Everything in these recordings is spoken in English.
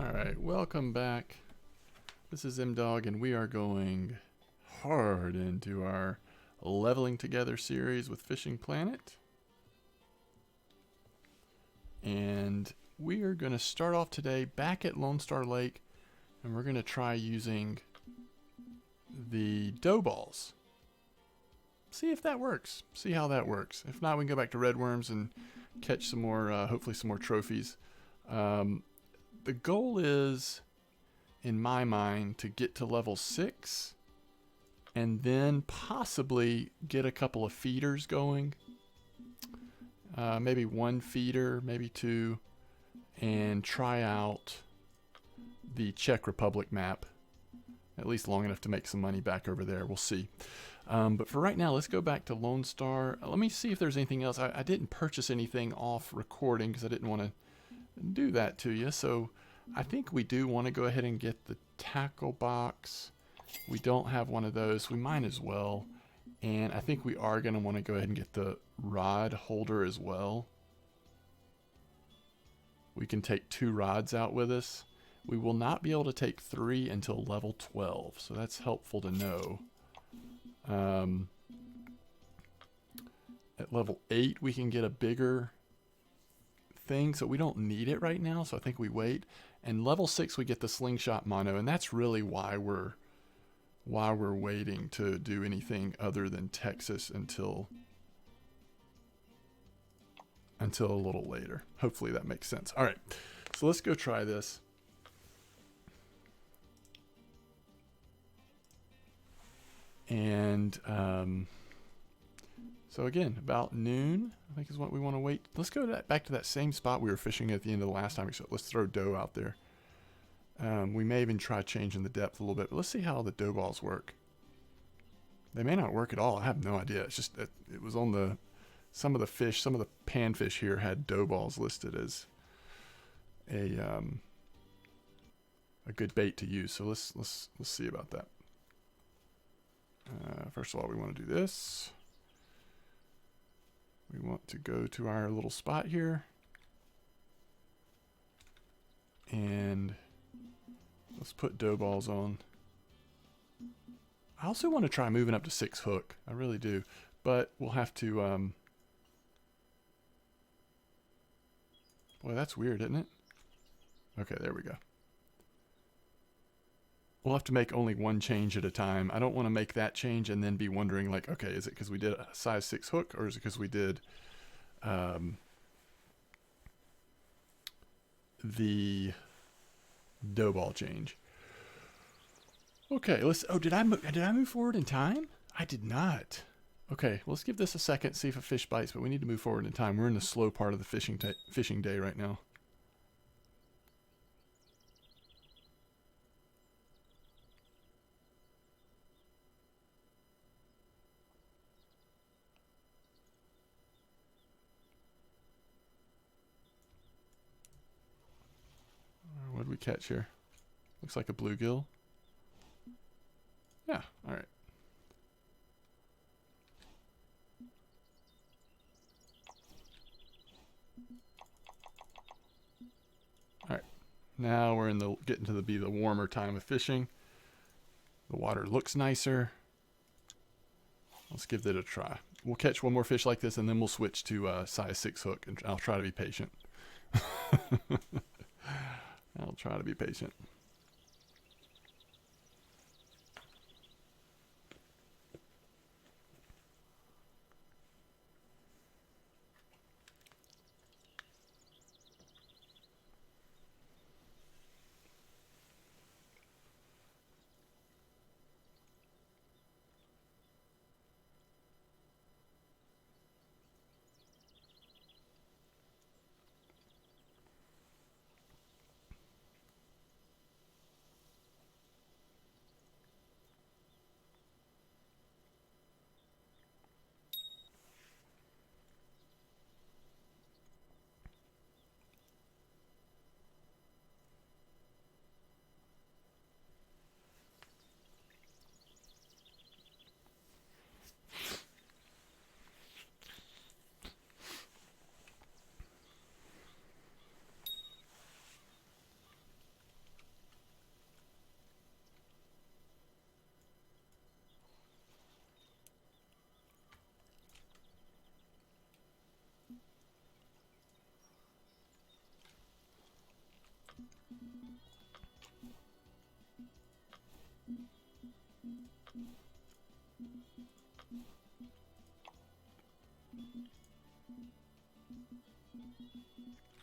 Alright, welcome back. This is M-Dog, and we are going hard into our Leveling Together series with Fishing Planet. And we are going to start off today back at Lone Star Lake, and we're going to try using the dough balls. See if that works. See how that works. If not, we can go back to Red Worms and catch some more, hopefully some more trophies. The goal is, in my mind, to get to level 6 and then possibly get a couple of feeders going. Maybe one feeder, maybe two, and try out the Czech Republic map, at least long enough to make some money back over there. We'll see. But for right now, let's go back to Lone Star. Let me see if there's anything else. I didn't purchase anything off recording because I didn't want to do that to you. So I think we do want to go ahead and get the tackle box. We don't have one of those. We might as well. And I think we are going to want to go ahead and get the rod holder as well. We can take 2 rods out with us. We will not be able to take 3 until level 12. So that's helpful to know. At level 8, we can get a bigger thing, so we don't need it right now, so I think we wait. And level 6, we get the slingshot mono, and that's really why we're waiting to do anything other than Texas until a little later. Hopefully that makes sense. All right, so let's go try this. And so again, about noon, I think is what we want to wait. Let's go to back to that same spot we were fishing at the end of the last time. So let's throw dough out there. We may even try changing the depth a little bit, but let's see how the dough balls work. They may not work at all. I have no idea. It's just that it was on some of the fish, some of the panfish here had dough balls listed as a good bait to use. So let's see about that. First of all, we want to do this. We want to go to our little spot here. And let's put dough balls on. I also want to try moving up to 6 hook. I really do. But we'll have to... Boy, that's weird, isn't it? Okay, there we go. We'll have to make only one change at a time. I don't want to make that change and then be wondering, like, okay, is it because we did a size 6 hook, or is it because we did the dough ball change? Okay, let's. Oh, did I move forward in time? I did not. Okay, well, let's give this a second, see if a fish bites. But we need to move forward in time. We're in the slow part of the fishing day right now. What did we catch here? Looks like a bluegill. Yeah, all right. All right. Now we're getting to the warmer time of fishing. The water looks nicer. Let's give that a try. We'll catch one more fish like this, and then we'll switch to size 6 hook, and I'll try to be patient. I'll try to be patient.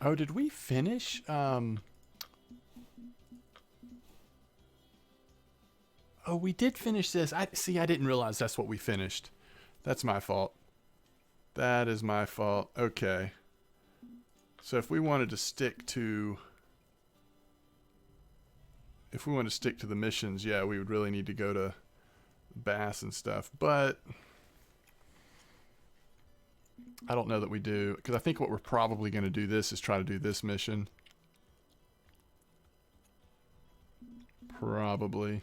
Oh, did we finish? Oh, we did finish this. I see. I didn't realize that's what we finished. That's my fault. That is my fault. Okay. So if we wanted to stick to the missions, yeah, we would really need to go to Bass and stuff. But I don't know that we do, because I think what we're probably going to do this is try to do this mission. Probably.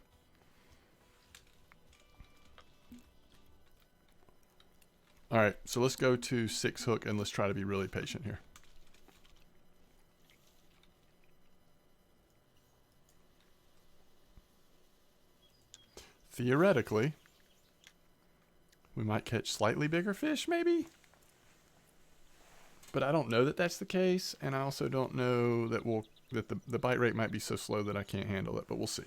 All right, so let's go to 6 hook and let's try to be really patient here. Theoretically, we might catch slightly bigger fish, maybe? But I don't know that that's the case, and I also don't know that the bite rate might be so slow that I can't handle it, but we'll see.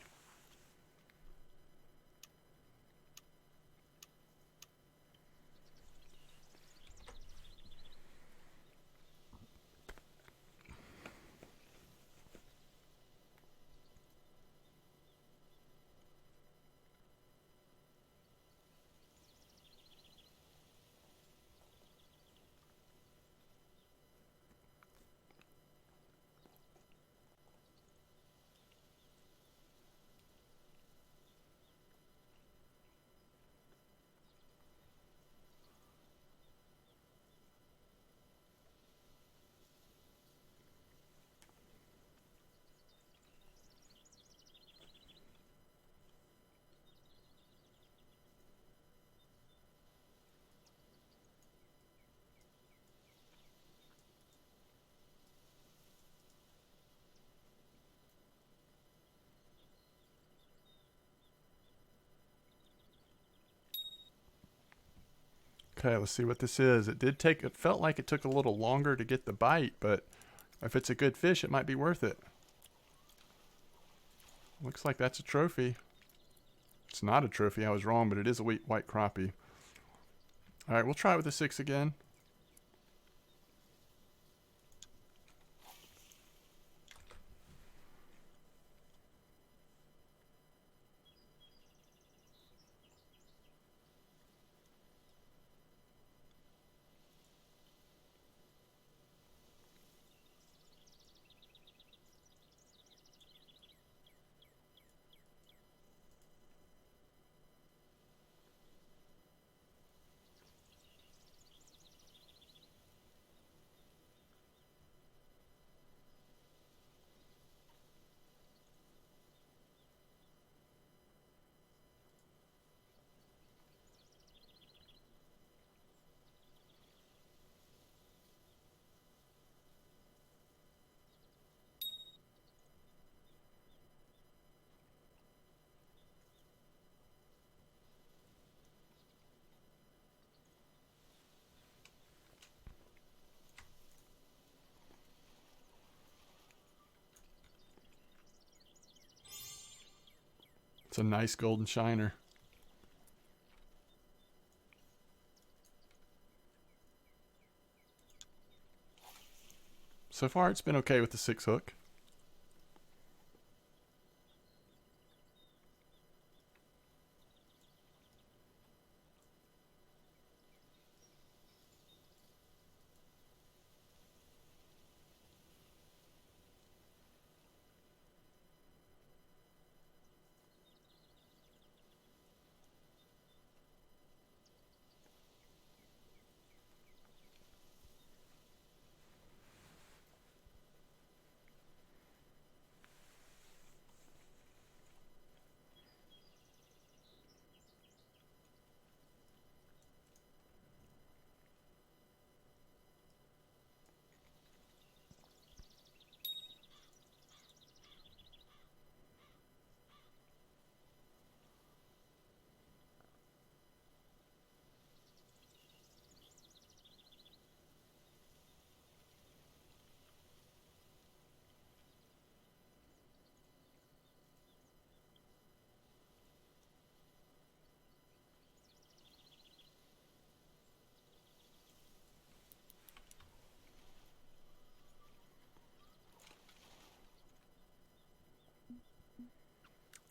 Okay, let's see what this is. It felt like it took a little longer to get the bite, but if it's a good fish, it might be worth it. Looks like that's a trophy. It's not a trophy, I was wrong, but it is a white crappie. All right, we'll try it with the 6 again. It's a nice golden shiner. So far, it's been okay with the 6 hook.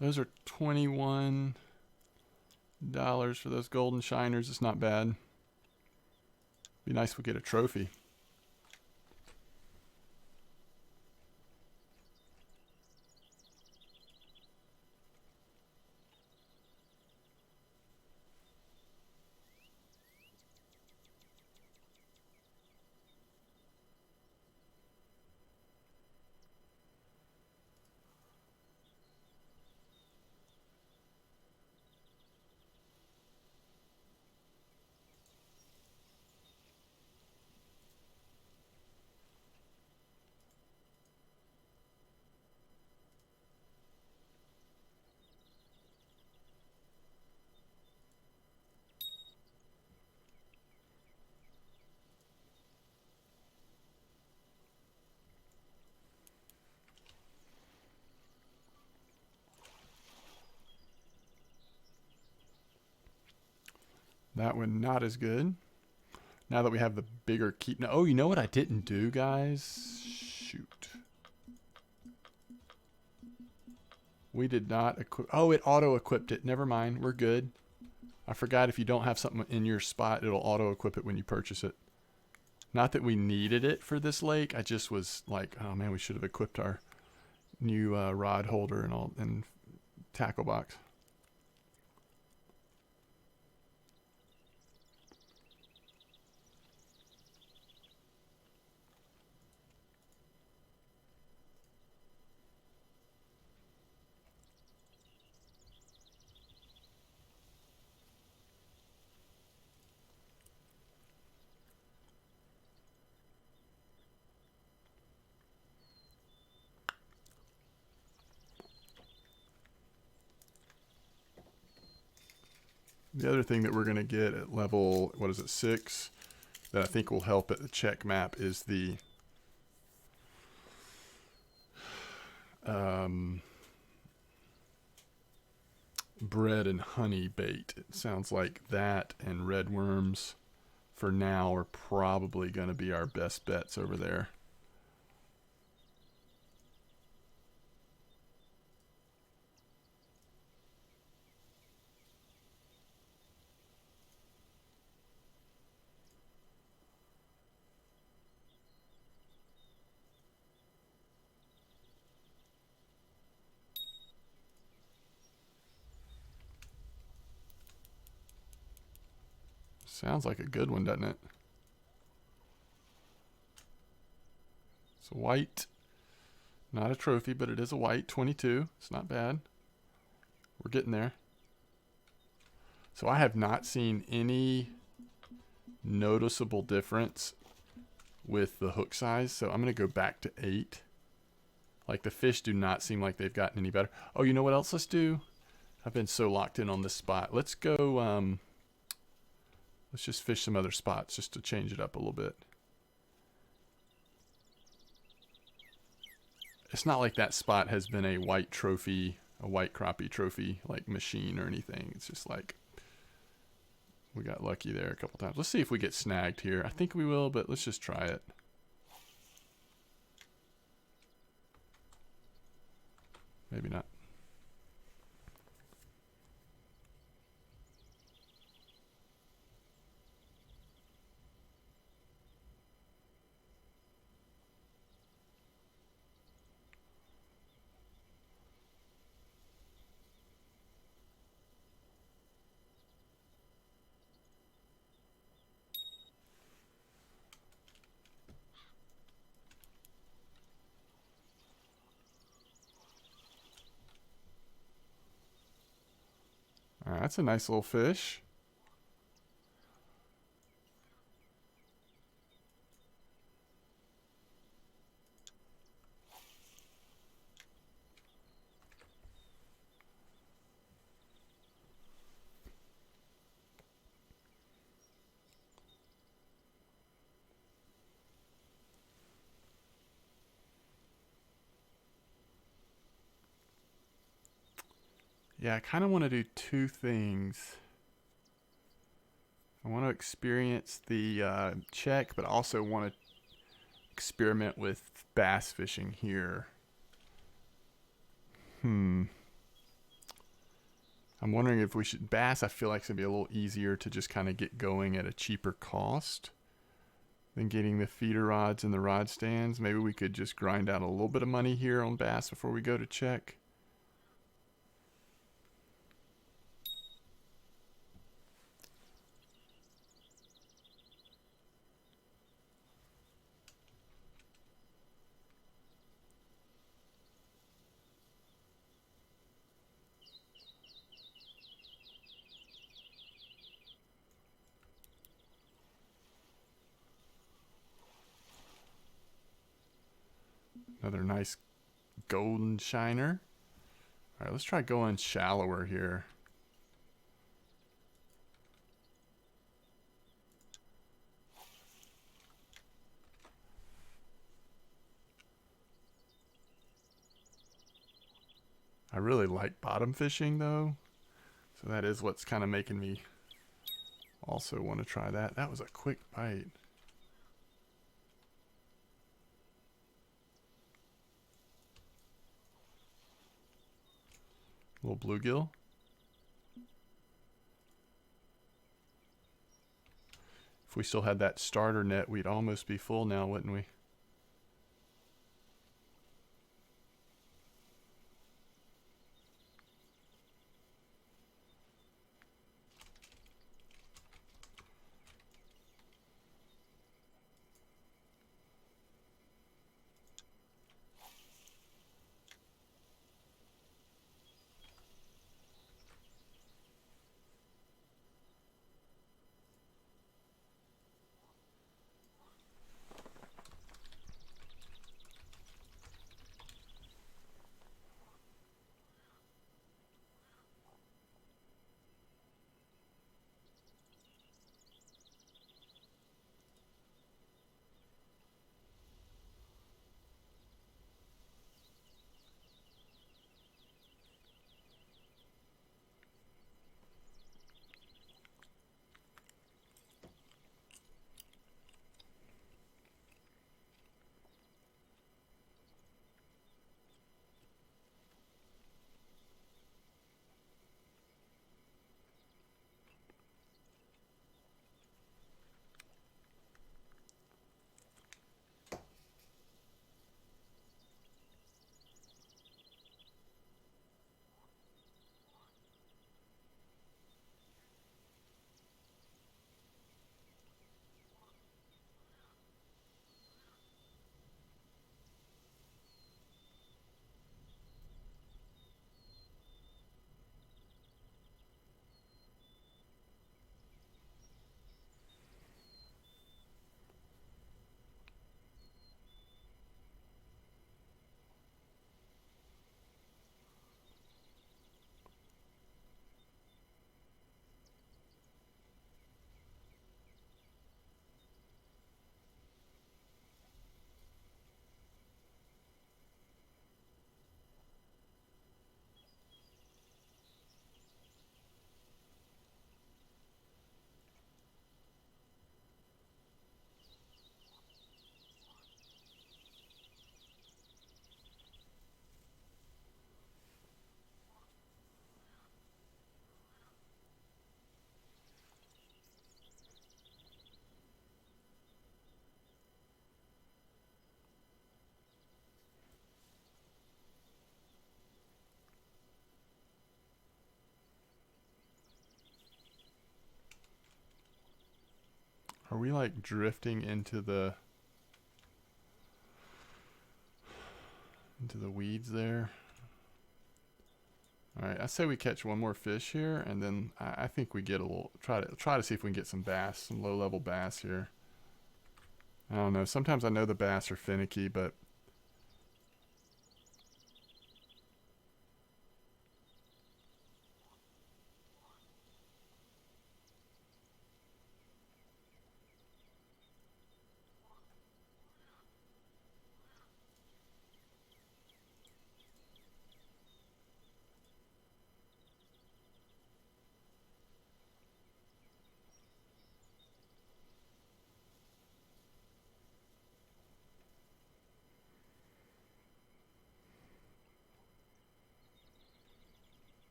Those are $21 for those golden shiners. It's not bad. Be nice if we get a trophy. That one not as good. Now that we have the bigger keep. Oh, you know what I didn't do, guys? Shoot. We did not equip. Oh, it auto-equipped it. Never mind. We're good. I forgot if you don't have something in your spot, it'll auto-equip it when you purchase it. Not that we needed it for this lake. I just was like, oh man, we should have equipped our new rod holder and all and tackle box. The other thing that we're going to get at level, what is it, 6, that I think will help at the check map is the bread and honey bait. It sounds like that and red worms for now are probably going to be our best bets over there. Sounds like a good one, doesn't it? It's a white. Not a trophy, but it is a white. 22. It's not bad. We're getting there. So I have not seen any noticeable difference with the hook size. So I'm going to go back to 8. Like the fish do not seem like they've gotten any better. Oh, you know what else let's do? I've been so locked in on this spot. Let's go, let's just fish some other spots just to change it up a little bit. It's not like that spot has been a white trophy, a white crappie trophy like machine or anything. It's just like we got lucky there a couple times. Let's see if we get snagged here. I think we will, but let's just try it. Maybe not. All right, that's a nice little fish. Yeah, I kind of want to do two things. I want to experience the check, but also want to experiment with bass fishing here. I'm wondering if we should, bass I feel like it's going to be a little easier to just kind of get going at a cheaper cost than getting the feeder rods and the rod stands. Maybe we could just grind out a little bit of money here on bass before we go to check. Another nice golden shiner. All right, let's try going shallower here. I really like bottom fishing though, so that is what's kind of making me also want to try that. That was a quick bite. Little bluegill. If we still had that starter net, we'd almost be full now, wouldn't we? Are we like drifting into the weeds there? All right, I say we catch one more fish here, and then I think we get a little try to see if we can get some bass, some low-level bass here. I don't know. Sometimes I know the bass are finicky, but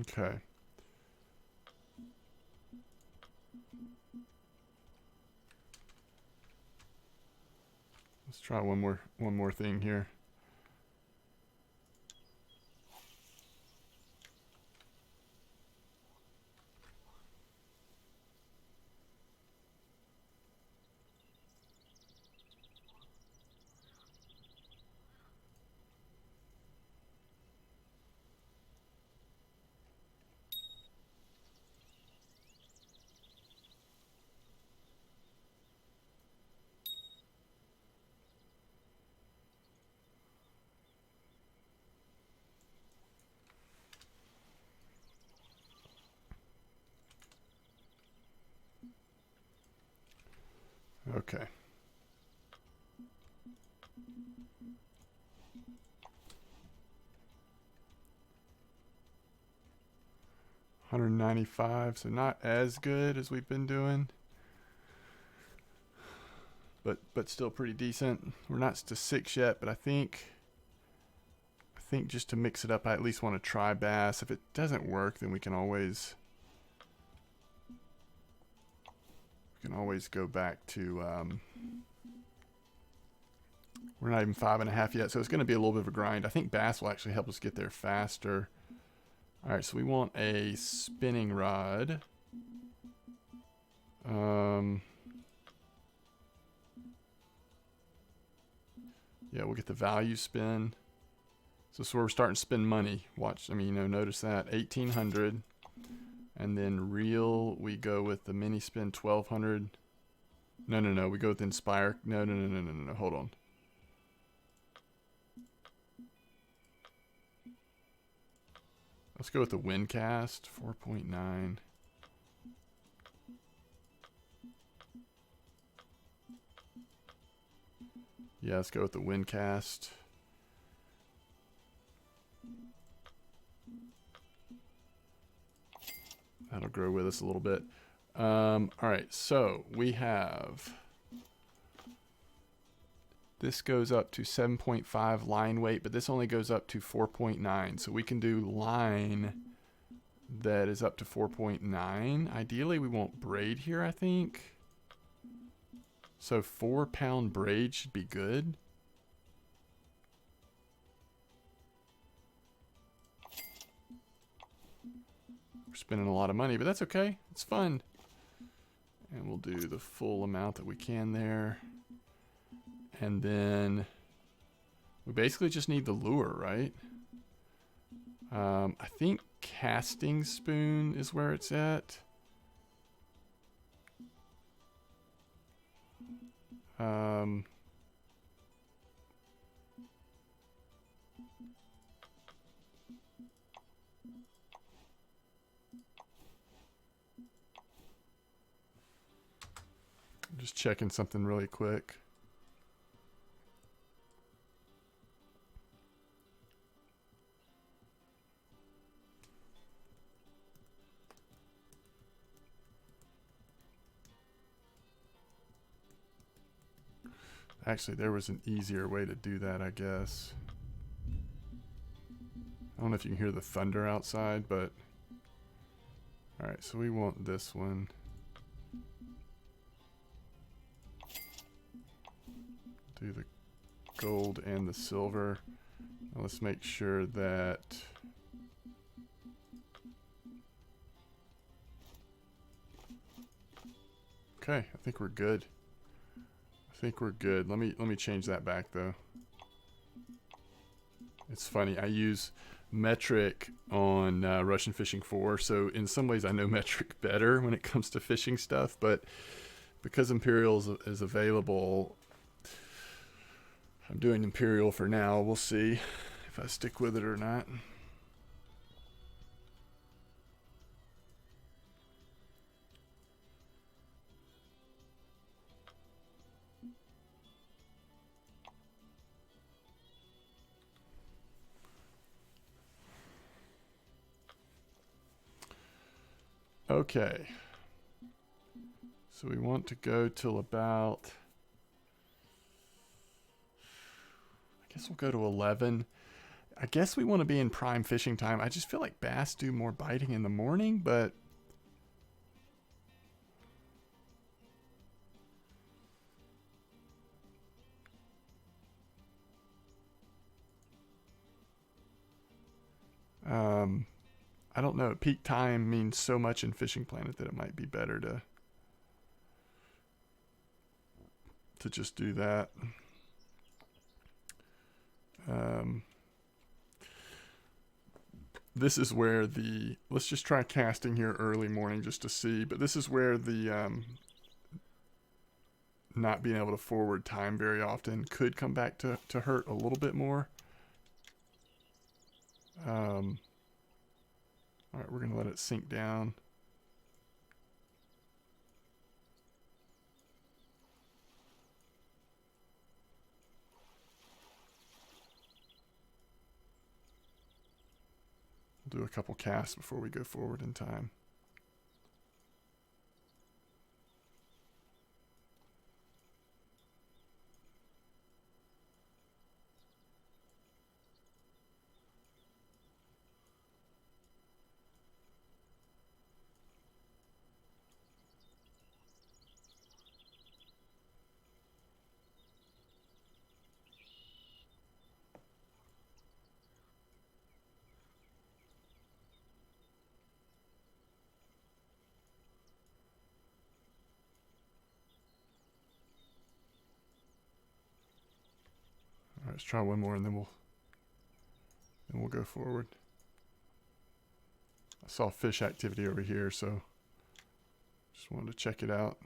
Okay. Let's try one more thing here. Okay. $195, so not as good as we've been doing, but still pretty decent. We're not to 6 yet, but I think just to mix it up, I at least want to try bass. If it doesn't work, then we can always go back to we're not even 5.5 yet, so it's going to be a little bit of a grind. I think bass will actually help us get there faster. All right, so we want a spinning rod. Yeah, we'll get the value spin. So this is where we're starting to spend money. Watch, I mean, notice that 1,800, and then reel we go with the mini spin 1,200. No, we go with Inspire. No. Hold on. Let's go with the Windcast 4.9. Yeah, let's go with the Windcast. That'll grow with us a little bit. All right, so we have, this goes up to 7.5 line weight, but this only goes up to 4.9. So we can do line that is up to 4.9. Ideally, we want braid here, I think. So 4-pound braid should be good. We're spending a lot of money, but that's okay. It's fun. And we'll do the full amount that we can there. And then we basically just need the lure, right? I think casting spoon is where it's at. Just checking something really quick. Actually, there was an easier way to do that, I guess. I don't know if you can hear the thunder outside, but... Alright, so we want this one. Do the gold and the silver. Now let's make sure that... Okay, I think we're good. Let me change that back though. It's funny, I use metric on Russian Fishing 4, so in some ways I know metric better when it comes to fishing stuff, but because Imperial is available, I'm doing Imperial for now. We'll see if I stick with it or not. Okay, so we want to go till about, I guess we'll go to 11. I guess we want to be in prime fishing time. I just feel like bass do more biting in the morning, but I don't know. Peak time means so much in Fishing Planet that it might be better to just do that. This is where let's just try casting here early morning just to see, but this is where the not being able to forward time very often could come back to hurt a little bit more. All right, we're going to let it sink down. We'll do a couple casts before we go forward in time. All right, let's try one more and then we'll go forward. I saw fish activity over here, so just wanted to check it out.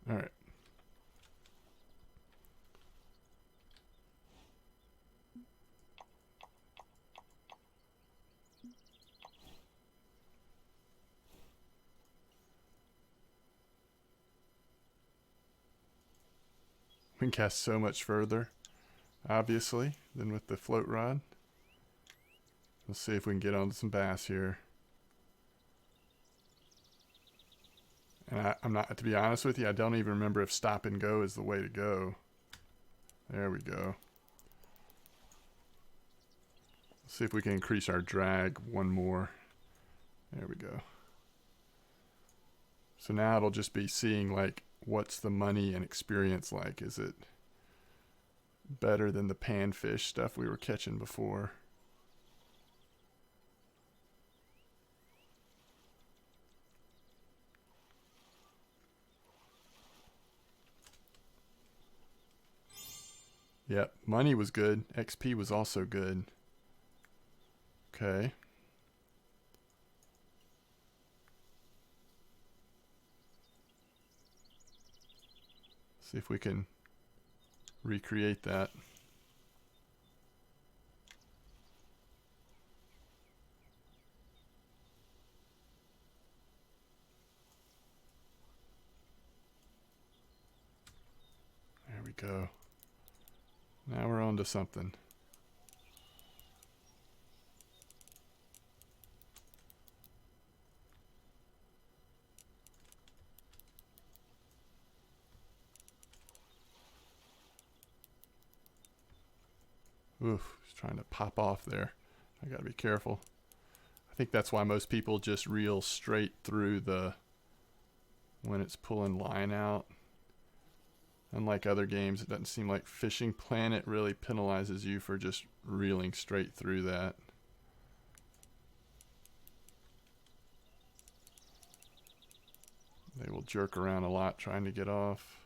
All right. We can cast so much further, obviously, than with the float rod. Let's see if we can get onto some bass here. And I'm not, to be honest with you, I don't even remember if stop and go is the way to go. There we go. Let's see if we can increase our drag one more. There we go. So now it'll just be seeing like what's the money and experience like. Is it better than the panfish stuff we were catching before? Yep, money was good. XP was also good. Okay. See if we can recreate that. There we go. Now we're on to something. Oof, he's trying to pop off there. I gotta be careful. I think that's why most people just reel straight through when it's pulling line out. Unlike other games, it doesn't seem like Fishing Planet really penalizes you for just reeling straight through that. They will jerk around a lot trying to get off.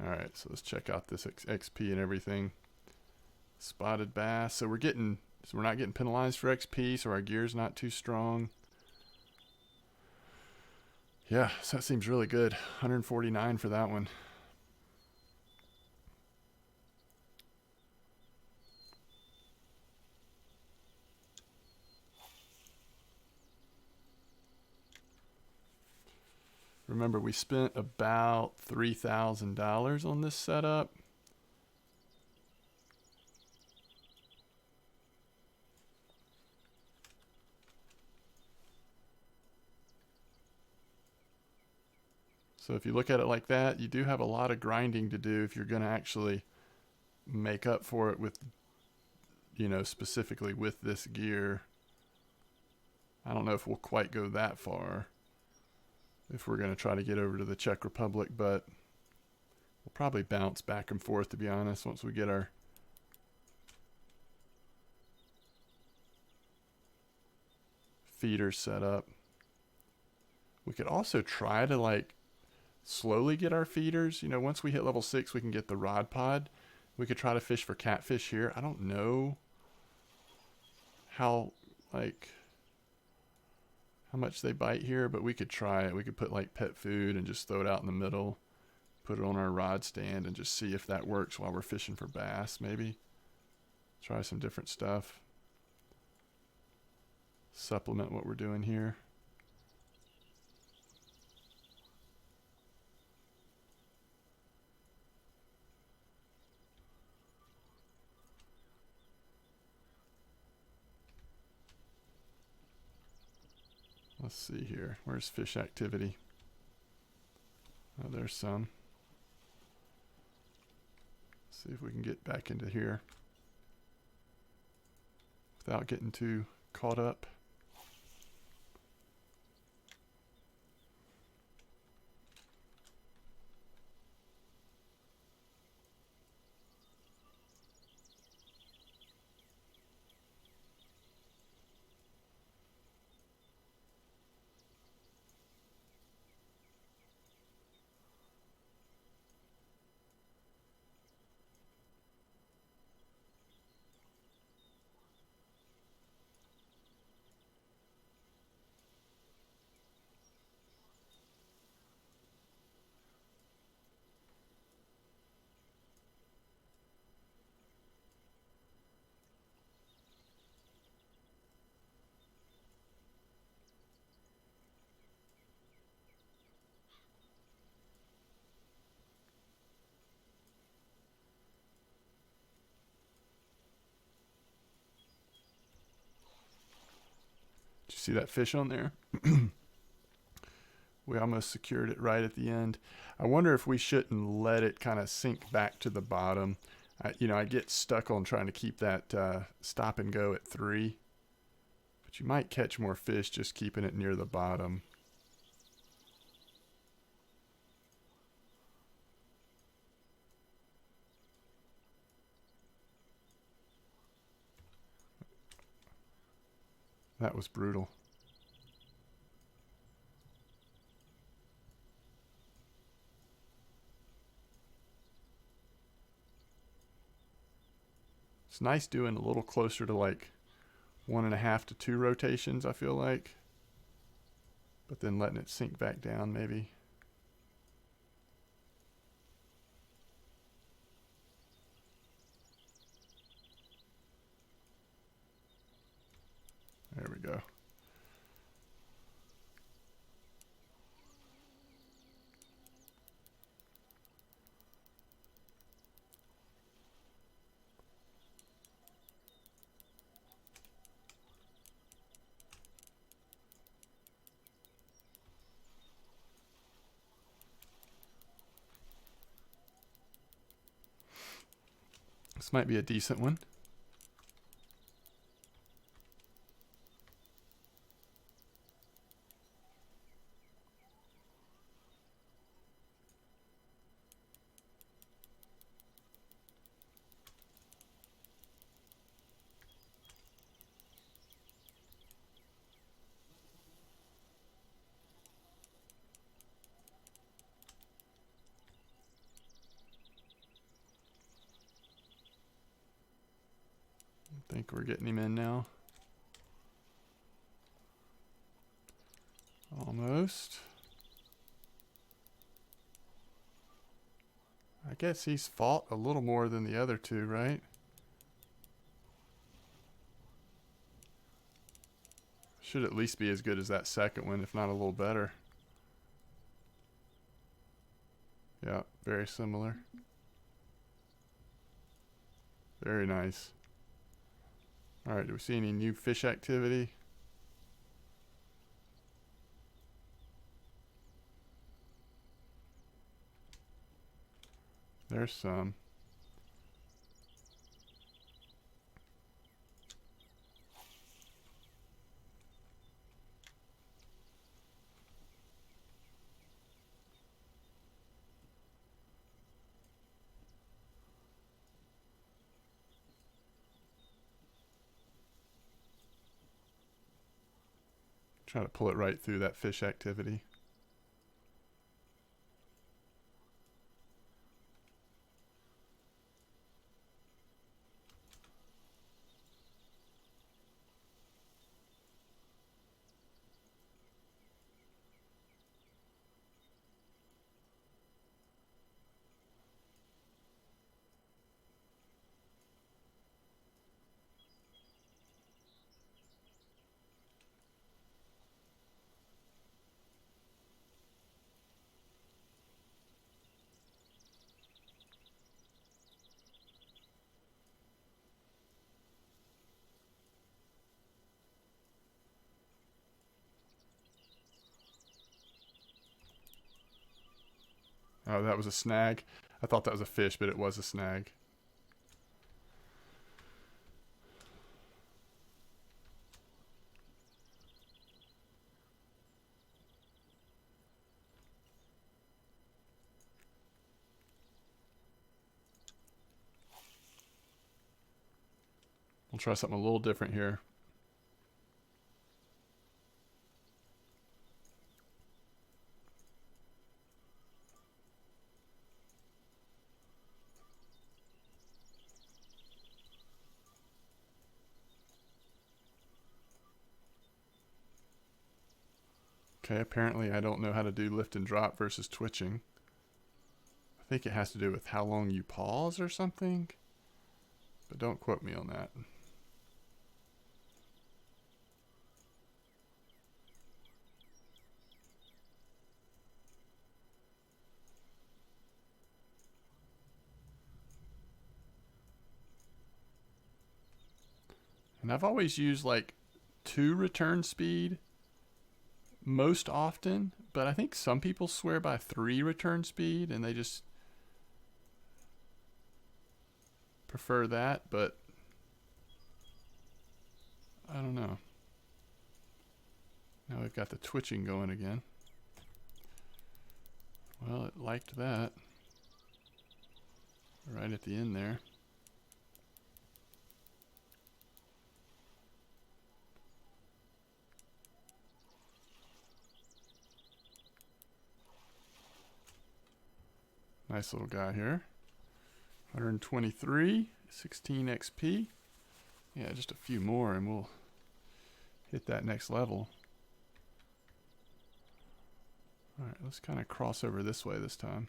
Alright, so let's check out this XP and everything. Spotted bass. So we're not getting penalized for XP, so our gear's not too strong. Yeah, so that seems really good. 149 for that one. Remember, we spent about $3,000 on this setup. So if you look at it like that, you do have a lot of grinding to do if you're going to actually make up for it with, you know, specifically with this gear. I don't know if we'll quite go that far if we're going to try to get over to the Czech Republic, but we'll probably bounce back and forth, to be honest, once we get our feeders set up. We could also try to like slowly get our feeders. You know, once we hit level 6, we can get the rod pod. We could try to fish for catfish here. I don't know how much they bite here, but we could try it. We could put like pet food and just throw it out in the middle, put it on our rod stand, and just see if that works while we're fishing for bass. Maybe try some different stuff, supplement what we're doing here. Let's see here. Where's fish activity? Oh, there's some. See if we can get back into here without getting too caught up. Did you see that fish on there? We almost secured it right at the end. I wonder if we shouldn't let it kind of sink back to the bottom. I get stuck on trying to keep that stop and go at 3. But you might catch more fish just keeping it near the bottom. That was brutal. It's nice doing a little closer to like 1.5 to 2 rotations, I feel like. But then letting it sink back down maybe. There we go. This might be a decent one. think we're getting him in now. Almost. I guess he's fought a little more than the other two, right? Should at least be as good as that second one, if not a little better. Yeah, very similar. Very nice. Alright, do we see any new fish activity? There's some. Try to pull it right through that fish activity. Oh, that was a snag. I thought that was a fish, but it was a snag. We'll try something a little different here. Okay, apparently I don't know how to do lift and drop versus twitching. I think it has to do with how long you pause or something, but don't quote me on that. And I've always used like 2 return speed most often, but I think some people swear by 3 return speed and they just prefer that, but I don't know. Now we've got the twitching going again. Well, it liked that right at the end there. Nice little guy here. 123, 16 XP. Yeah, just a few more and we'll hit that next level. Alright, let's kind of cross over this way this time.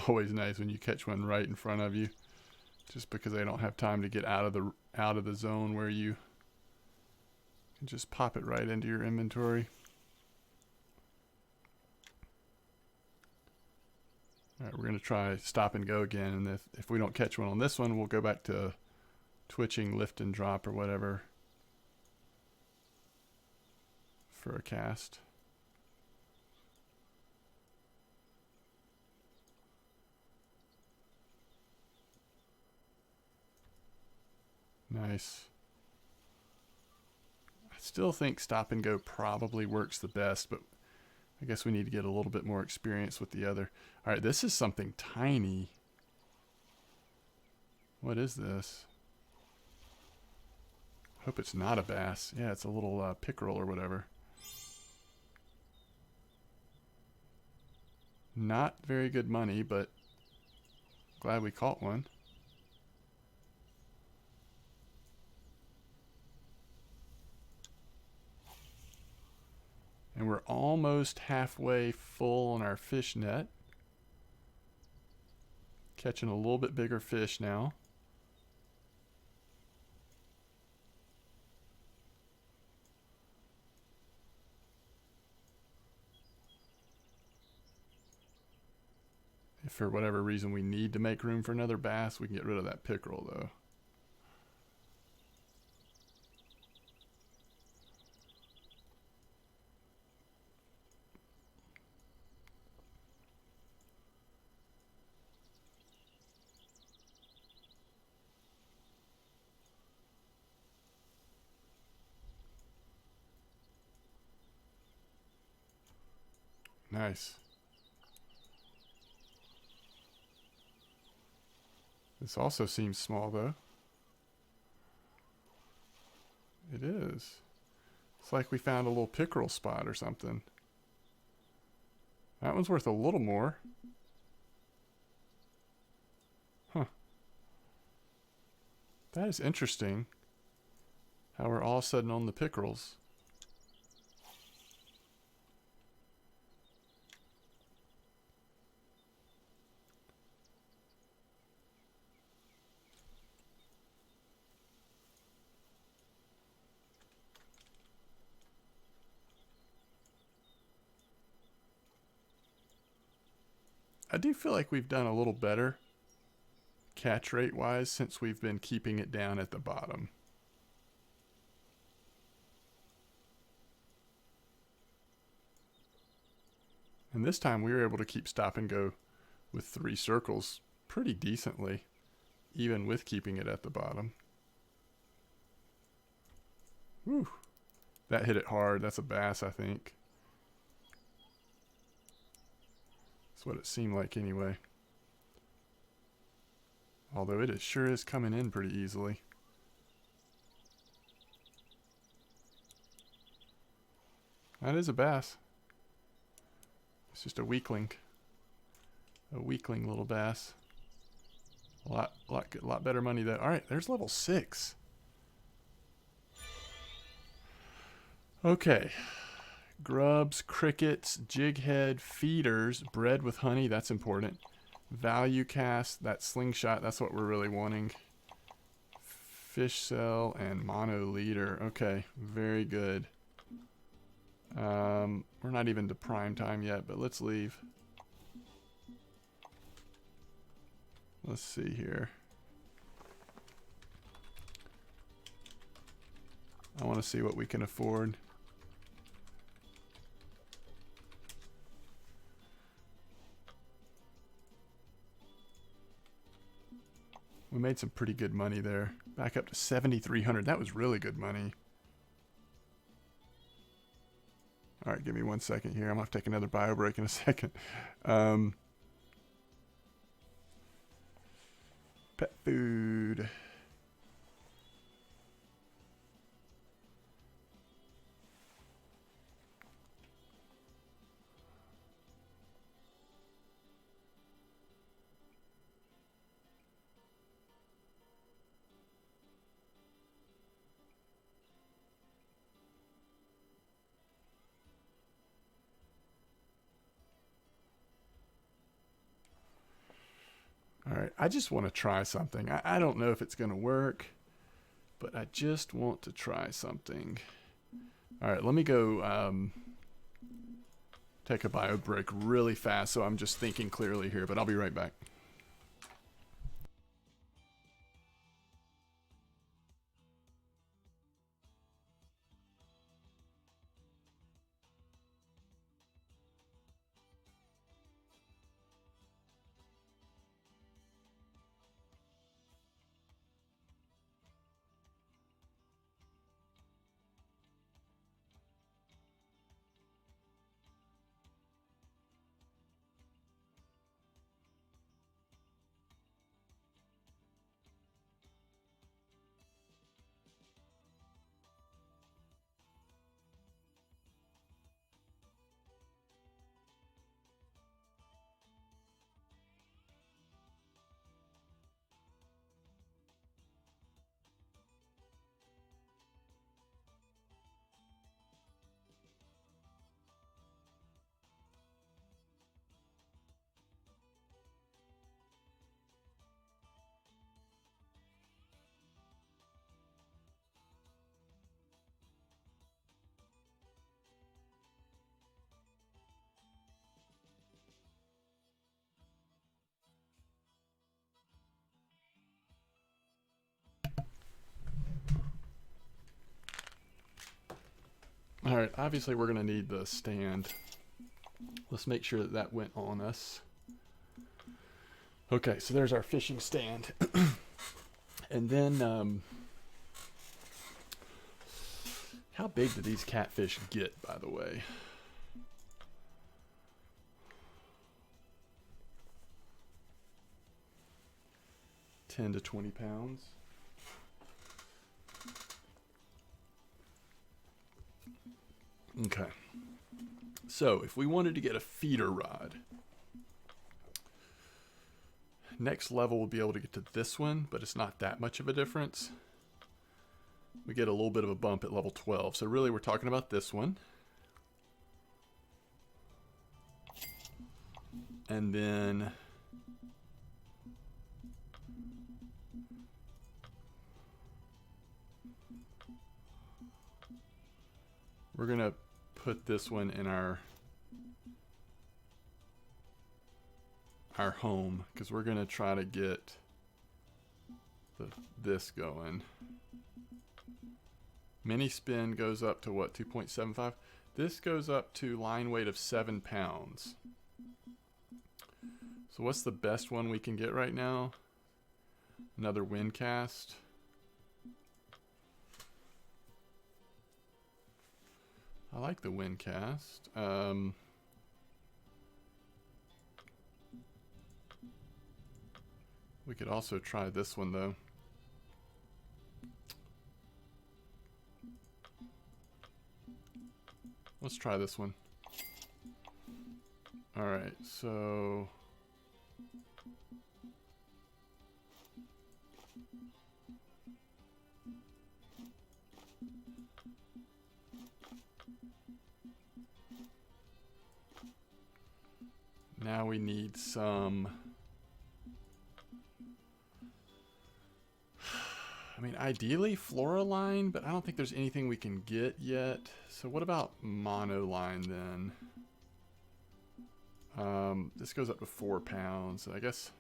always nice when you catch one right in front of you, just because they don't have time to get out of the zone where you can just pop it right into your inventory. All right, we're going to try stop and go again, and if we don't catch one on this one, we'll go back to twitching, lift and drop or whatever for a cast. Nice. I still think stop and go probably works the best, but I guess we need to get a little bit more experience with the other. All right, this is something tiny. What is this? Hope it's not a bass. Yeah, it's a little pickerel or whatever. Not very good money, but glad we caught one. And we're almost halfway full on our fish net. Catching a little bit bigger fish now. If for whatever reason we need to make room for another bass, we can get rid of that pickerel though. Nice. This also seems small though. It is. It's like we found a little pickerel spot or something. That one's worth a little more. Huh. That is interesting. How we're all of a sudden on the pickerels. I do feel like we've done a little better catch rate wise since we've been keeping it down at the bottom. And this time we were able to keep stop and go with 3 circles pretty decently, even with keeping it at the bottom. Whew. That hit it hard. That's a bass, I think. That's what it seemed like anyway. Although it sure is coming in pretty easily. That is a bass. It's just a weakling. A weakling little bass. A lot better money though. All right, there's level 6. Okay. Grubs, crickets, jig head, feeders, bread with honey, that's important. Value cast, that slingshot, that's what we're really wanting. Fish cell and mono leader. Okay, very good. We're not even to prime time yet, but let's leave. Let's see here. I want to see what we can afford. We made some pretty good money there. Back up to 7,300. That was really good money. All right, give me 1 second here. I'm going to have to take another bio break in a second. Pet food. Alright, I just want to try something. I don't know if it's going to work, but I just want to try something. Alright, let me go take a bio break really fast so I'm just thinking clearly here, but I'll be right back. Alright, obviously we're going to need the stand. Let's make sure that that went on us. Okay, so there's our fishing stand. And then, how big do these catfish get, by the way? £10 to £20. Okay. So if we wanted to get a feeder rod, next level we'll be able to get to this one, but it's not that much of a difference. We get a little bit of a bump at level 12. So really we're talking about this one. And then we're going to put this one in our home, because we're going to try to get this going. Mini spin goes up to what, 2.75? This goes up to line weight of 7 pounds. So what's the best one we can get right now? Another wind cast. I like the wind cast. We could also try this one though. Let's try this one. Alright, so now we need some, I mean, ideally Floraline, but I don't think there's anything we can get yet. So what about Monoline then? This goes up to 4 pounds. I guess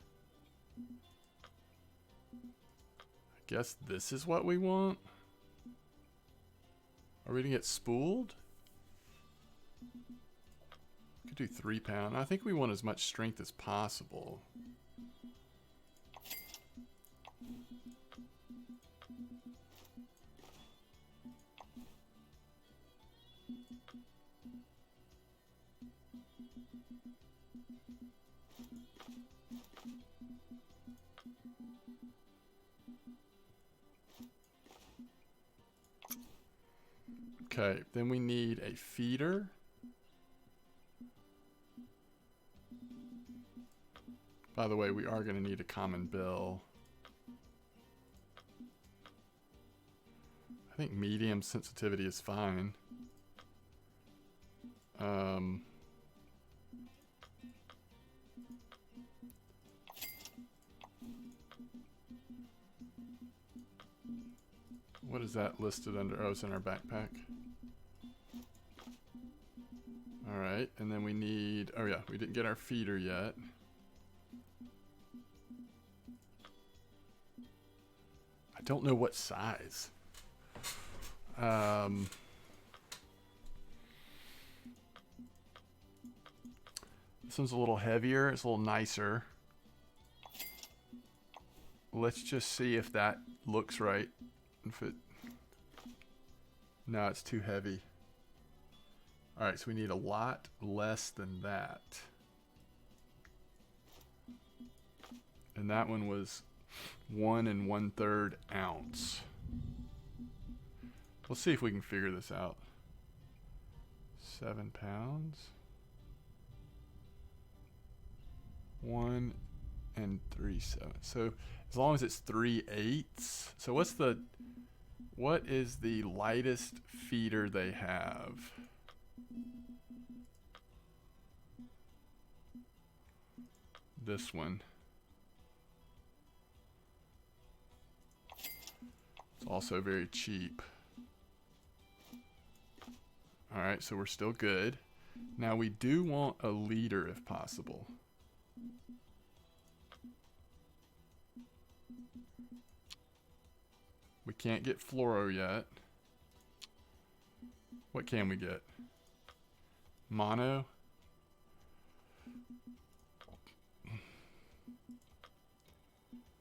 this is what we want. Are we gonna get spooled? Could do 3 pound. I think we want as much strength as possible. Okay, then we need a feeder. By the way, we are going to need a common bill. I think medium sensitivity is fine. what is that listed under? Oh, it's in our backpack. All right, and then we need, oh yeah, we didn't get our feeder yet. I don't know what size. This one's a little heavier, it's a little nicer. Let's just see if that looks right. If it, no, it's too heavy. All right, so we need a lot less than that. And that one was 1 1/3 ounce. Let's see if we can figure this out. 7 pounds. 1 3/7. So as long as it's 3/8. So what is the lightest feeder they have? This one. It's also very cheap. All right, so we're still good. Now we do want a liter if possible. We can't get fluoro yet. What can we get? Mono?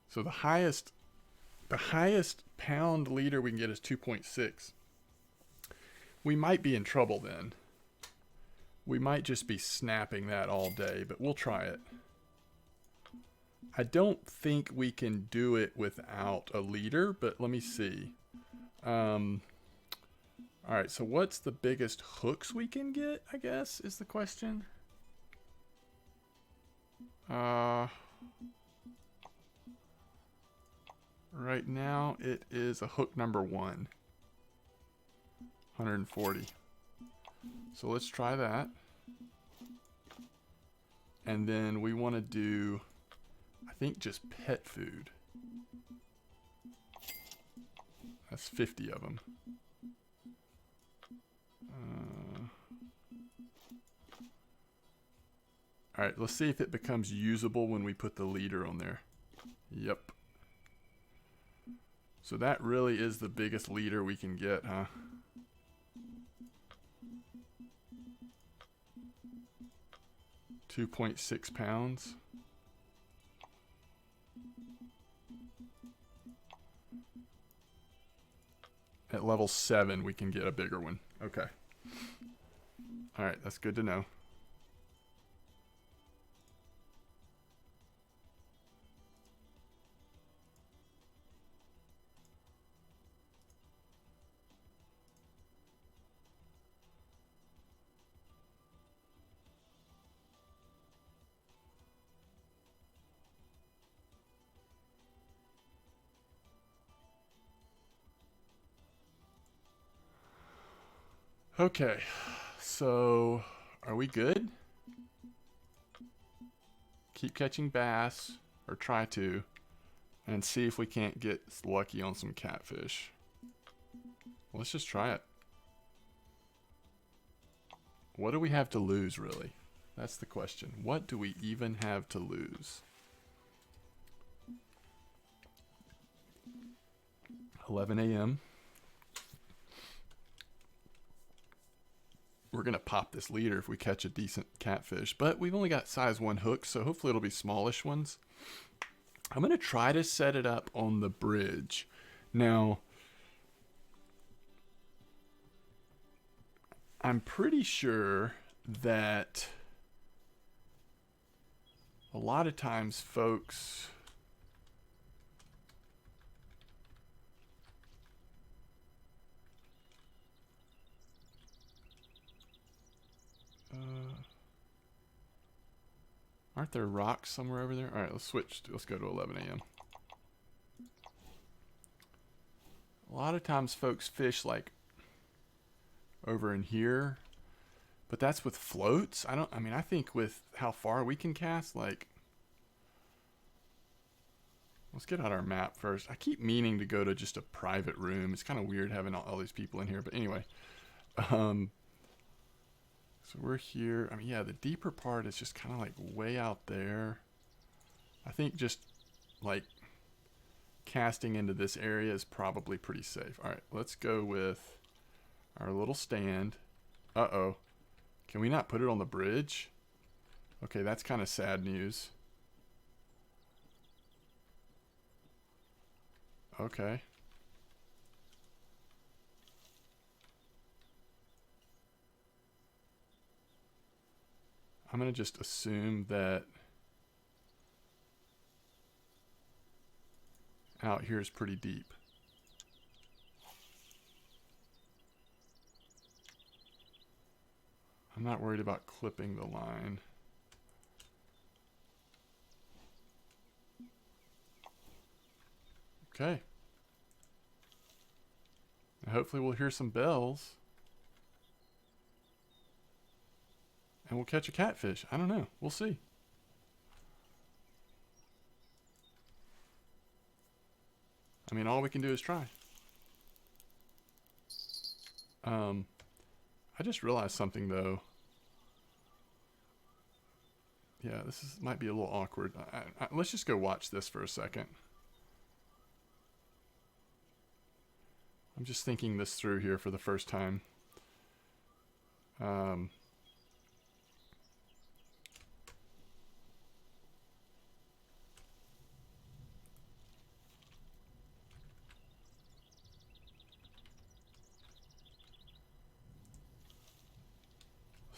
So the highest pound liter we can get is 2.6. We might be in trouble then. We might just be snapping that all day, but we'll try it. I don't think we can do it without a liter, but let me see. All right, so what's the biggest hooks we can get, I guess, is the question. Right now, it is a hook number 1. 140. So let's try that. And then we want to do, I think, just pet food. That's 50 of them. All right, let's see if it becomes usable when we put the liter on there. Yep. So that really is the biggest liter we can get, huh? £2.6 pounds. At level 7, we can get a bigger one. Okay. All right, that's good to know. Okay, so are we good? Keep catching bass, or try to, and see if we can't get lucky on some catfish. Let's just try it. What do we have to lose, really? That's the question. What do we even have to lose? 11 a.m. We're going to pop this leader if we catch a decent catfish. But we've only got size 1 hooks, so hopefully it'll be smallish ones. I'm going to try to set it up on the bridge. Now, I'm pretty sure that a lot of times folks... aren't there rocks somewhere over there? All right, let's switch. Let's go to 11 a.m. A lot of times folks fish like over in here, but that's with floats. I mean, I think with how far we can cast, like, Let's get out our map first. I keep meaning to go to just a private room. It's kind of weird having all these people in here, but anyway. So we're here. I mean, yeah, the deeper part is just kind of like way out there. I think just like casting into this area is probably pretty safe. All right, let's go with our little stand. Uh-oh. Can we not put it on the bridge? Okay, that's kind of sad news. Okay. I'm going to just assume that out here is pretty deep. I'm not worried about clipping the line. Okay. And hopefully we'll hear some bells. And we'll catch a catfish. I don't know. We'll see. I mean, all we can do is try. I just realized something, though. Yeah, might be a little awkward. Let's just go watch this for a second. I'm just thinking this through here for the first time. Let's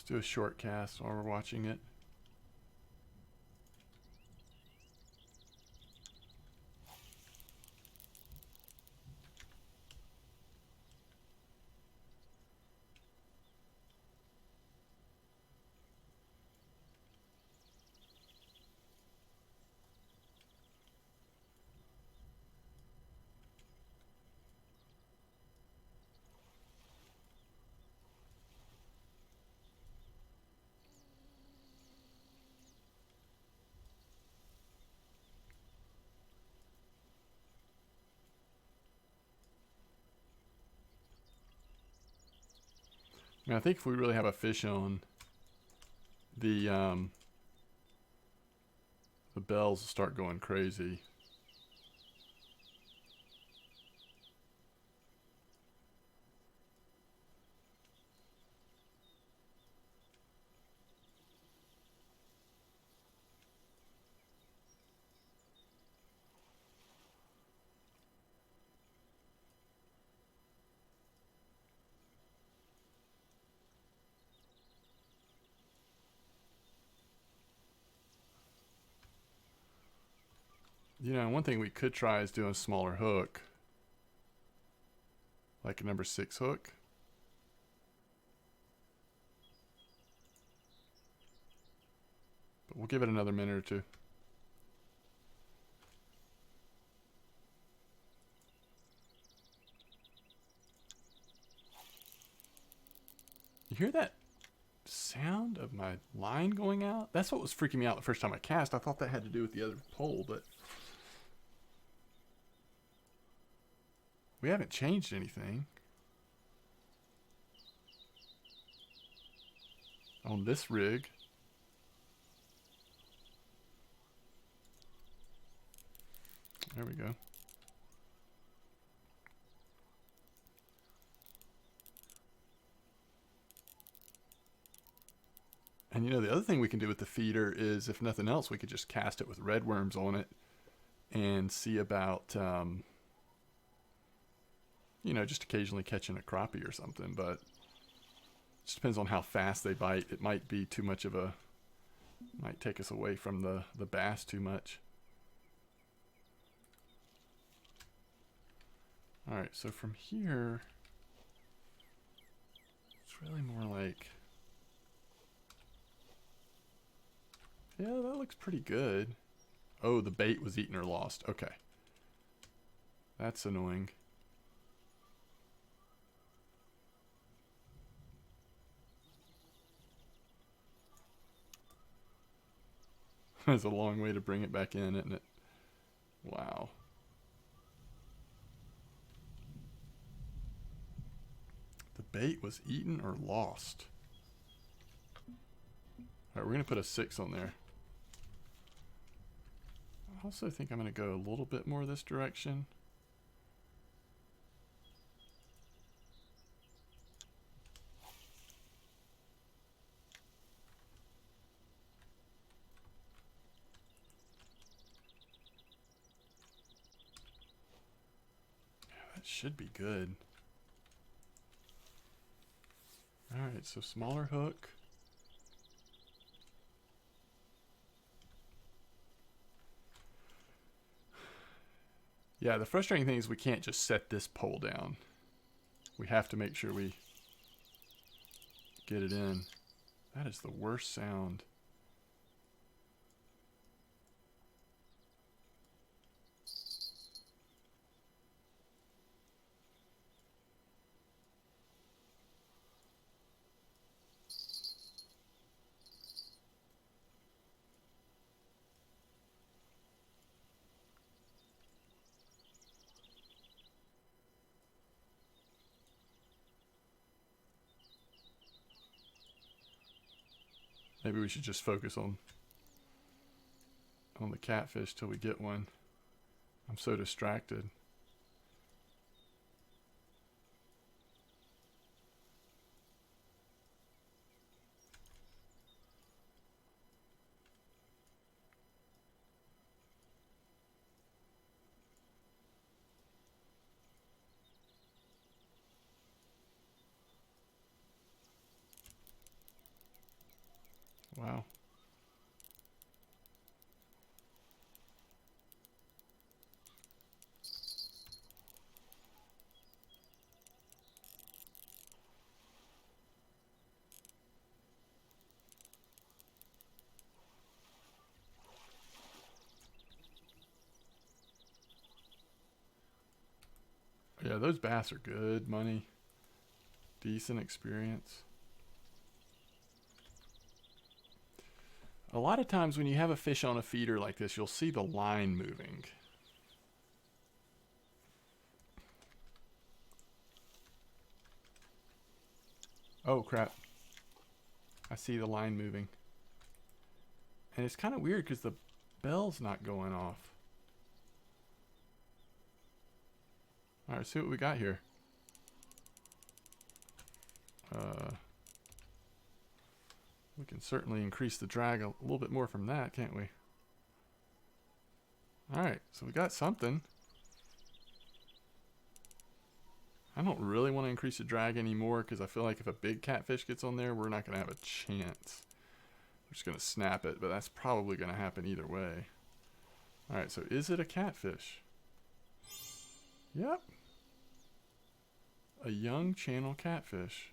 do a short cast while we're watching it. I mean, I think if we really have a fish on, the bells will start going crazy. You know, one thing we could try is doing a smaller hook. Like a number 6 hook. But we'll give it another minute or two. You hear that sound of my line going out? That's what was freaking me out the first time I cast. I thought that had to do with the other pole, but we haven't changed anything on this rig. There we go. And you know, the other thing we can do with the feeder is, if nothing else, we could just cast it with red worms on it and see about, you know, just occasionally catching a crappie or something. But it just depends on how fast they bite. It might be too much of a, might take us away from the bass too much. All right, so from here, it's really more like, yeah, that looks pretty good. Oh, the bait was eaten or lost. Okay. That's annoying. That's a long way to bring it back in, isn't it? Wow. The bait was eaten or lost. Alright, we're going to put a 6 on there. I also think I'm going to go a little bit more this direction. That should be good. Alright, so smaller hook. Yeah, the frustrating thing is we can't just set this pole down. We have to make sure we get it in. That is the worst sound. Maybe we should just focus on the catfish till we get one. I'm so distracted. Wow. Yeah, those bass are good money. Decent experience. A lot of times when you have a fish on a feeder like this, you'll see the line moving. Oh crap. I see the line moving. And it's kind of weird because the bell's not going off. Alright, see what we got here. We can certainly increase the drag a little bit more from that, can't we? Alright, so we got something. I don't really want to increase the drag anymore because I feel like if a big catfish gets on there, we're not going to have a chance. We're just going to snap it, but that's probably going to happen either way. Alright, so is it a catfish? Yep. A young channel catfish.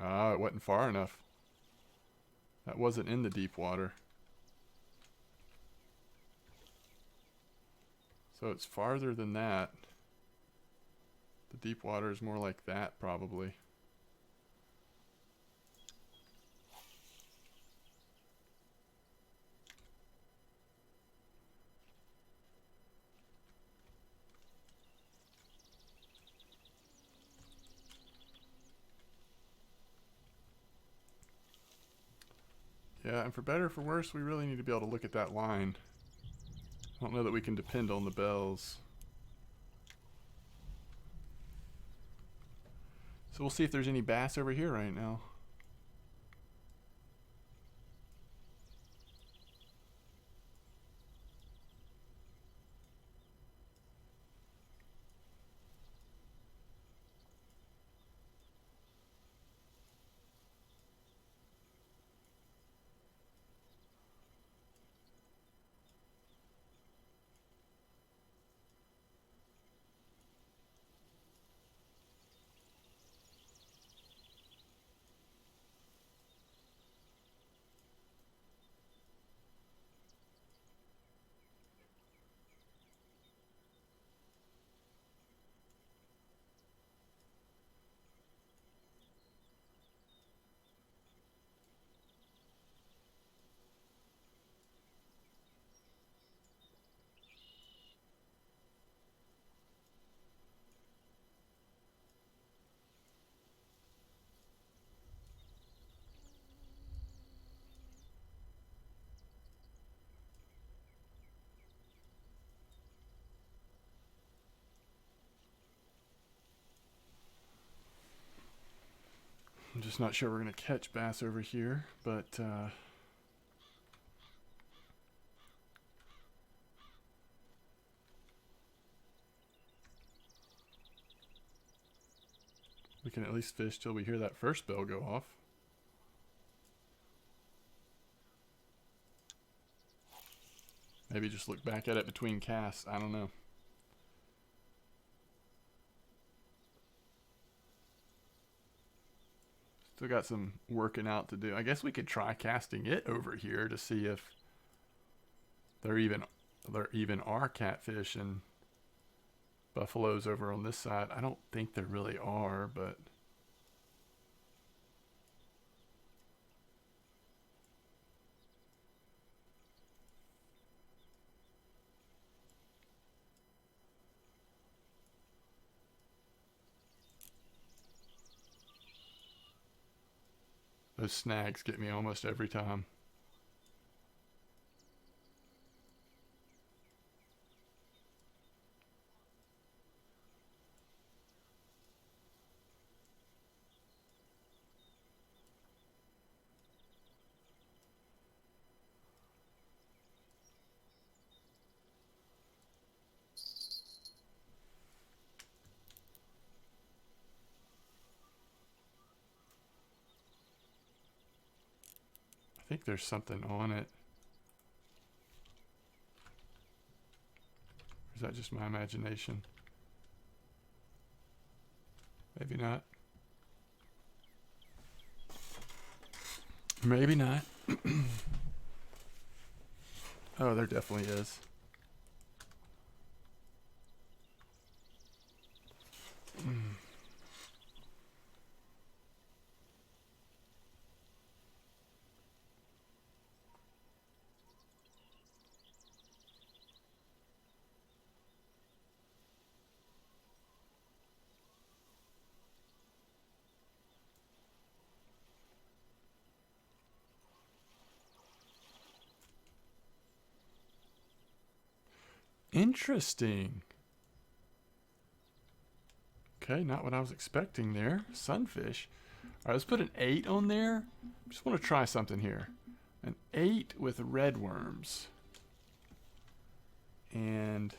Ah, it wasn't far enough. That wasn't in the deep water. So it's farther than that. The deep water is more like that, probably. Yeah, and for better or for worse, we really need to be able to look at that line. I don't know that we can depend on the bells. So we'll see if there's any bass over here right now. just not sure we're going to catch bass over here, but we can at least fish till we hear that first bell go off. Maybe just look back at it between casts. I don't know. Still got some working out to do. I guess we could try casting it over here to see if there even are catfish and buffaloes over on this side. I don't think there really are, but those snags get me almost every time. I think there's something on it. Or is that just my imagination? Maybe not. Maybe not. Oh, there definitely is. Interesting. Okay, not what I was expecting there. Sunfish. All right, let's put an 8 on there. Just want to try something here. An 8 with red worms. And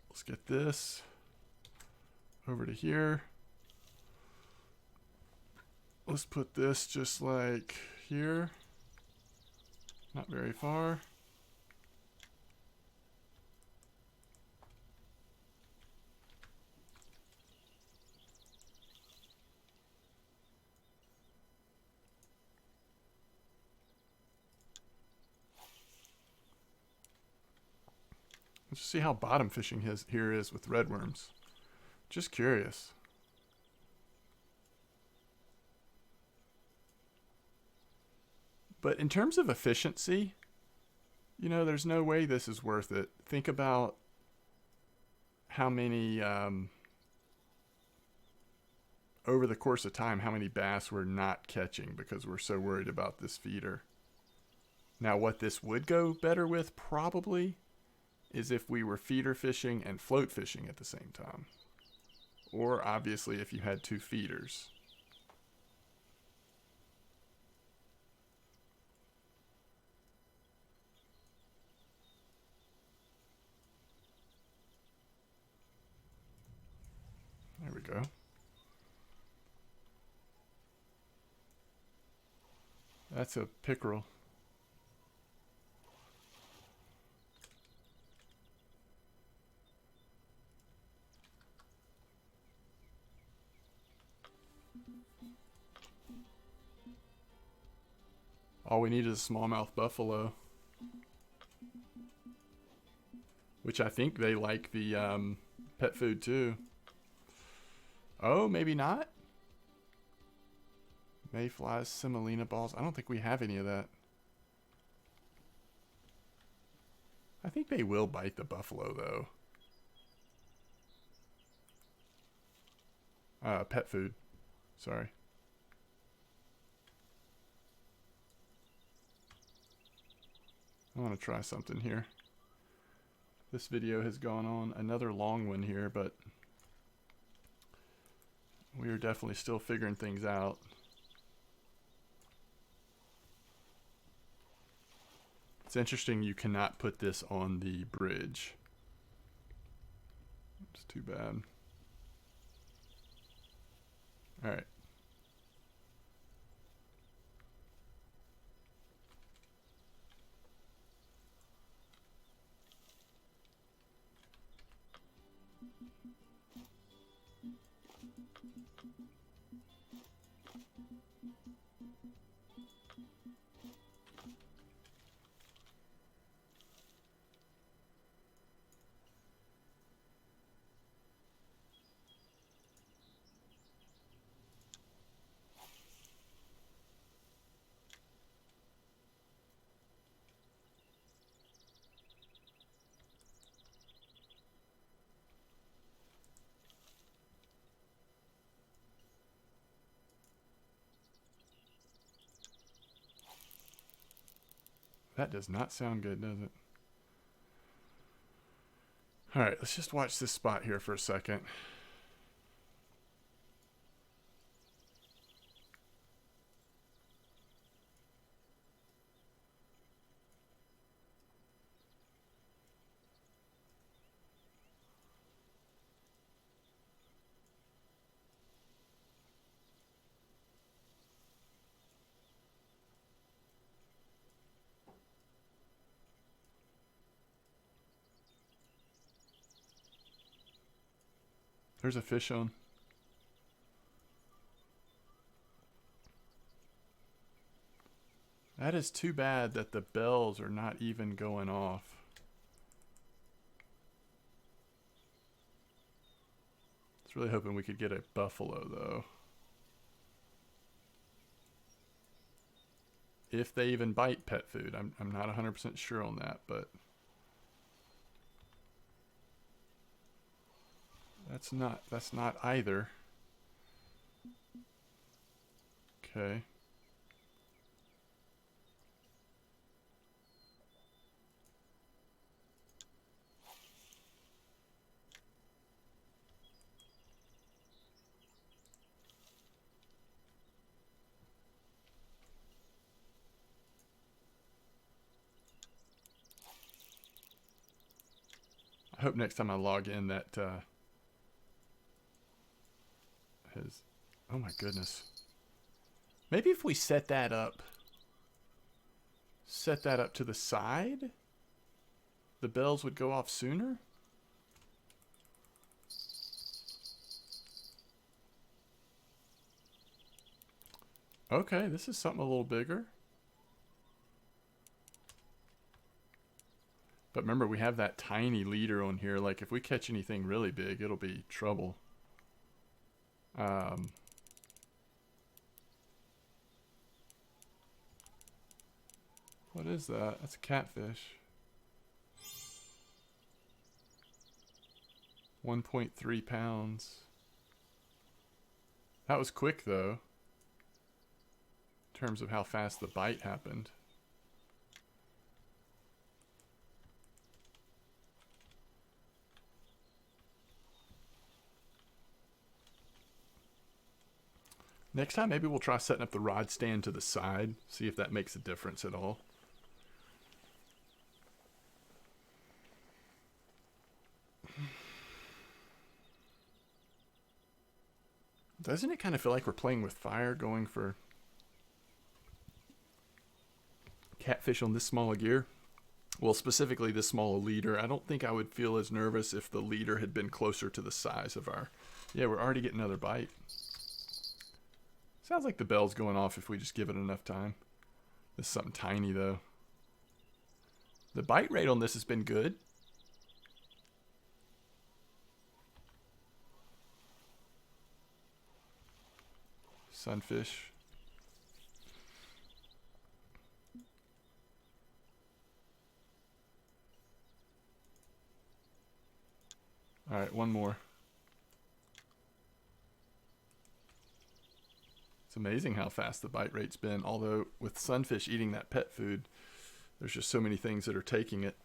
let's get this over to here. Let's put this just like here. Not very far. Let's see how bottom fishing here is with red worms. Just curious. But in terms of efficiency, you know, there's no way this is worth it. Think about how many, over the course of time, how many bass we're not catching because we're so worried about this feeder. Now, what this would go better with, probably, is if we were feeder fishing and float fishing at the same time. Or, obviously, if you had 2 feeders. There we go. That's a pickerel. All we need is a smallmouth buffalo. Which I think they like the pet food too. Oh, maybe not? Mayflies, semolina balls. I don't think we have any of that. I think they will bite the buffalo though. Pet food. Sorry. I want to try something here. This video has gone on another long one here, but we are definitely still figuring things out. It's interesting you cannot put this on the bridge. It's too bad. All right. That does not sound good, does it? All right, let's just watch this spot here for a second. There's a fish on. That is too bad that the bells are not even going off. I was really hoping we could get a buffalo though. If they even bite pet food. I'm not 100% sure on that, but that's not either. Okay. I hope next time I log in that has... Oh my goodness. Maybe if we set that up to the side, the bells would go off sooner? Okay, this is something a little bigger. But remember, we have that tiny leader on here. Like, if we catch anything really big, it'll be trouble. What is that? That's a catfish. 1.3 pounds. That was quick, though, in terms of how fast the bite happened. Next time, maybe we'll try setting up the rod stand to the side, see if that makes a difference at all. Doesn't it kind of feel like we're playing with fire, going for catfish on this small a gear? Well, specifically this small a leader. I don't think I would feel as nervous if the leader had been closer to the size of our... Yeah, we're already getting another bite. Sounds like the bell's going off if we just give it enough time. This is something tiny, though. The bite rate on this has been good. Sunfish. All right, one more. It's amazing how fast the bite rate's been, although with sunfish eating that pet food, there's just so many things that are taking it.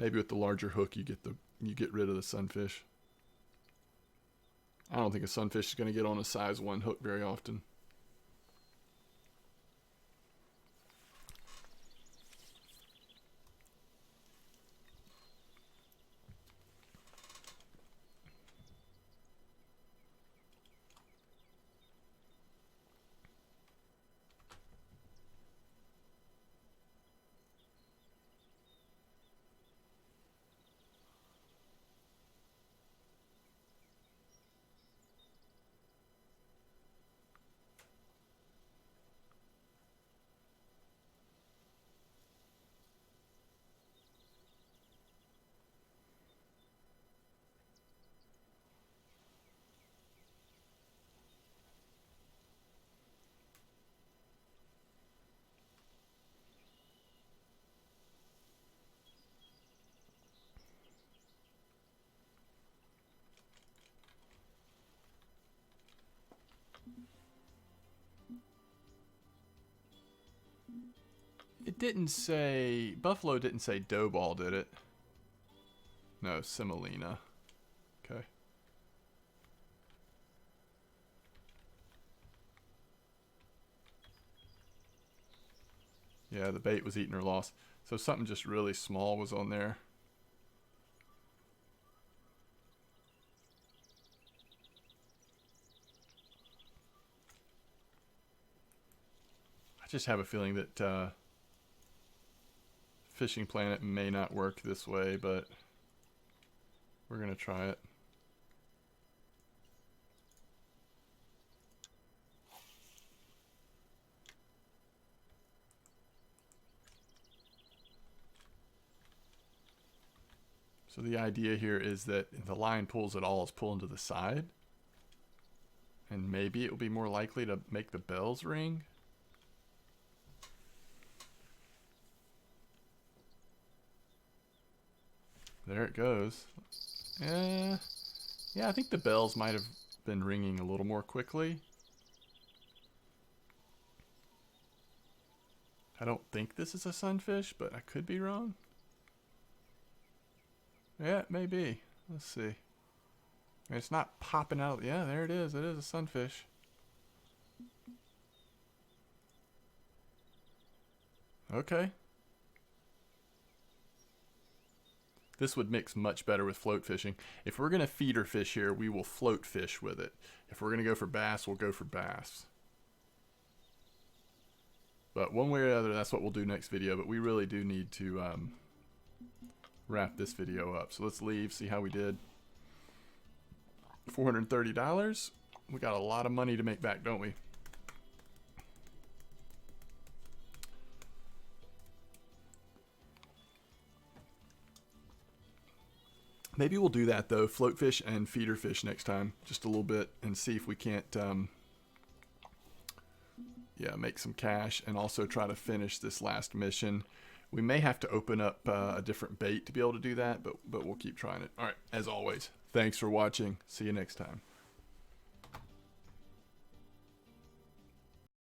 Maybe with the larger hook you get rid of the sunfish. I don't think a sunfish is going to get on a size 1 hook very often. It didn't say, Buffalo didn't say dough ball, did it? No, semolina. Okay. Yeah, the bait was eating her loss. So something just really small was on there. I just have a feeling that Fishing Planet may not work this way, but we're going to try it. So the idea here is that if the line pulls at all, it's pulling to the side. And maybe it will be more likely to make the bells ring. There it goes. Yeah, I think the bells might have been ringing a little more quickly. I don't think this is a sunfish, but I could be wrong. Yeah, it may be. Let's see. It's not popping out. Yeah, there it is. It is a sunfish. Okay. This would mix much better with float fishing. If we're going to feeder fish here, we will float fish with it. If we're going to go for bass, we'll go for bass. But one way or the other, that's what we'll do next video. But we really do need to wrap this video up. So let's leave, see how we did. $430. We got a lot of money to make back, don't we? Maybe we'll do that though, float fish and feeder fish next time, just a little bit, and see if we can't yeah, make some cash and also try to finish this last mission. We may have to open up a different bait to be able to do that, but we'll keep trying it. All right, as always, thanks for watching. See you next time.